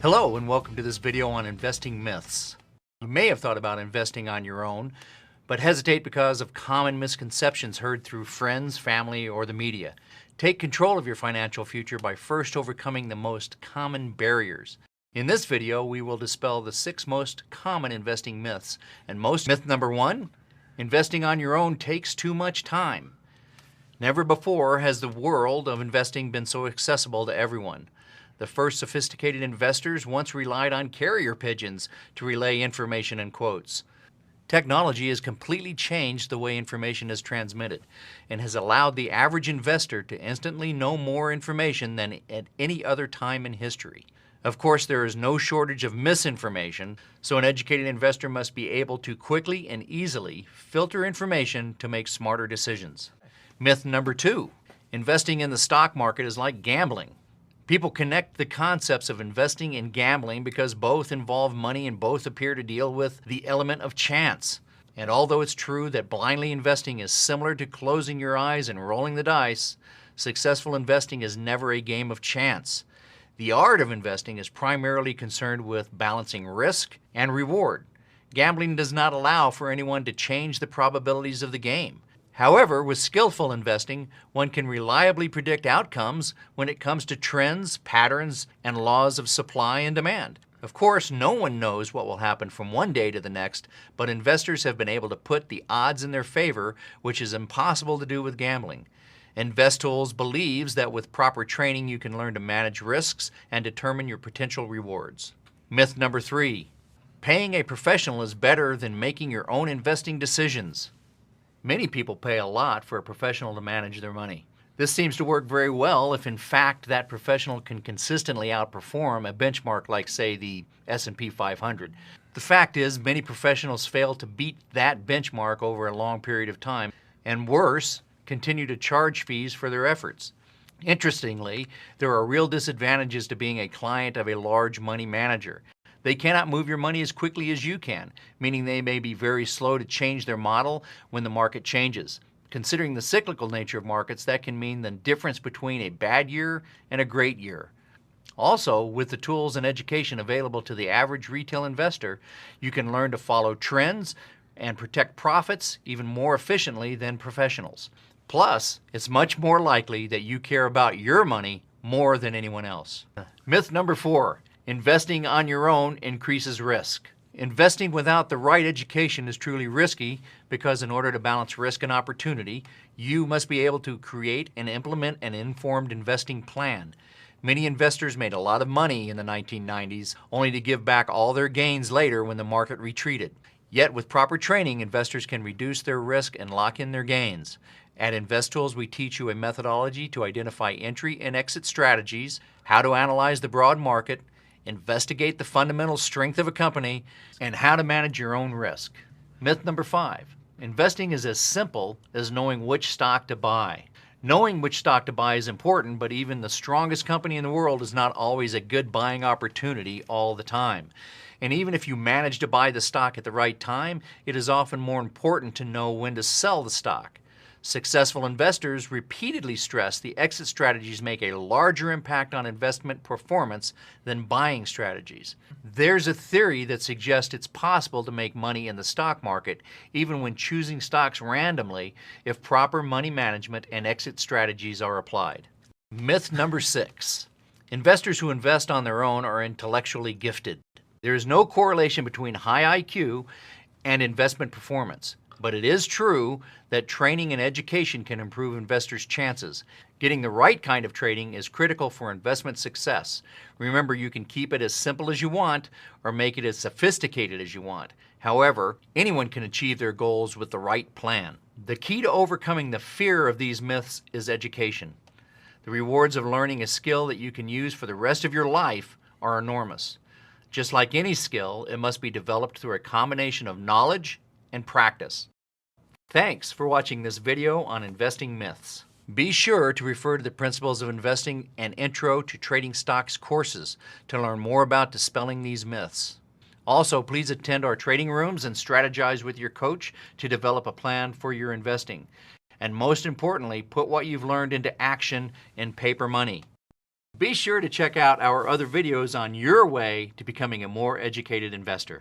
Hello and welcome to this video on investing myths. You may have thought about investing on your own, but hesitate because of common misconceptions heard through friends, family, or the media. Take control of your financial future by first overcoming the most common barriers. In this video, we will dispel the 6 most common investing myths. Myth number 1, investing on your own takes too much time. Never before has the world of investing been so accessible to everyone. The first sophisticated investors once relied on carrier pigeons to relay information and quotes. Technology has completely changed the way information is transmitted and has allowed the average investor to instantly know more information than at any other time in history. Of course, there is no shortage of misinformation, so an educated investor must be able to quickly and easily filter information to make smarter decisions. Myth number 2, investing in the stock market is like gambling. People connect the concepts of investing and gambling because both involve money and both appear to deal with the element of chance. And although it's true that blindly investing is similar to closing your eyes and rolling the dice, successful investing is never a game of chance. The art of investing is primarily concerned with balancing risk and reward. Gambling does not allow for anyone to change the probabilities of the game. However, with skillful investing, one can reliably predict outcomes when it comes to trends, patterns, and laws of supply and demand. Of course, no one knows what will happen from one day to the next, but investors have been able to put the odds in their favor, which is impossible to do with gambling. Investools believes that with proper training, you can learn to manage risks and determine your potential rewards. Myth number 3, paying a professional is better than making your own investing decisions. Many people pay a lot for a professional to manage their money. This seems to work very well if in fact that professional can consistently outperform a benchmark like, say, the S&P 500. The fact is, many professionals fail to beat that benchmark over a long period of time, and worse, continue to charge fees for their efforts. Interestingly, there are real disadvantages to being a client of a large money manager. They cannot move your money as quickly as you can, meaning they may be very slow to change their model when the market changes. Considering the cyclical nature of markets, that can mean the difference between a bad year and a great year. Also, with the tools and education available to the average retail investor, you can learn to follow trends and protect profits even more efficiently than professionals. Plus, it's much more likely that you care about your money more than anyone else. Myth number 4. Investing on your own increases risk. Investing without the right education is truly risky because in order to balance risk and opportunity, you must be able to create and implement an informed investing plan. Many investors made a lot of money in the 1990s, only to give back all their gains later when the market retreated. Yet with proper training, investors can reduce their risk and lock in their gains. At Investools, we teach you a methodology to identify entry and exit strategies, how to analyze the broad market, investigate the fundamental strength of a company, and how to manage your own risk. Myth number 5, investing is as simple as knowing which stock to buy. Knowing which stock to buy is important, but even the strongest company in the world is not always a good buying opportunity all the time. And even if you manage to buy the stock at the right time, it is often more important to know when to sell the stock. Successful investors repeatedly stress the exit strategies make a larger impact on investment performance than buying strategies. There's a theory that suggests it's possible to make money in the stock market even when choosing stocks randomly if proper money management and exit strategies are applied. Myth number 6, investors who invest on their own are intellectually gifted. There is no correlation between high IQ and investment performance. But it is true that training and education can improve investors' chances. Getting the right kind of trading is critical for investment success. Remember, you can keep it as simple as you want or make it as sophisticated as you want. However, anyone can achieve their goals with the right plan. The key to overcoming the fear of these myths is education. The rewards of learning a skill that you can use for the rest of your life are enormous. Just like any skill, it must be developed through a combination of knowledge and practice. Thanks for watching this video on investing myths. Be sure to refer to the Principles of Investing and Intro to Trading Stocks courses to learn more about dispelling these myths. Also, please attend our trading rooms and strategize with your coach to develop a plan for your investing. And most importantly, put what you've learned into action in paper money. Be sure to check out our other videos on your way to becoming a more educated investor.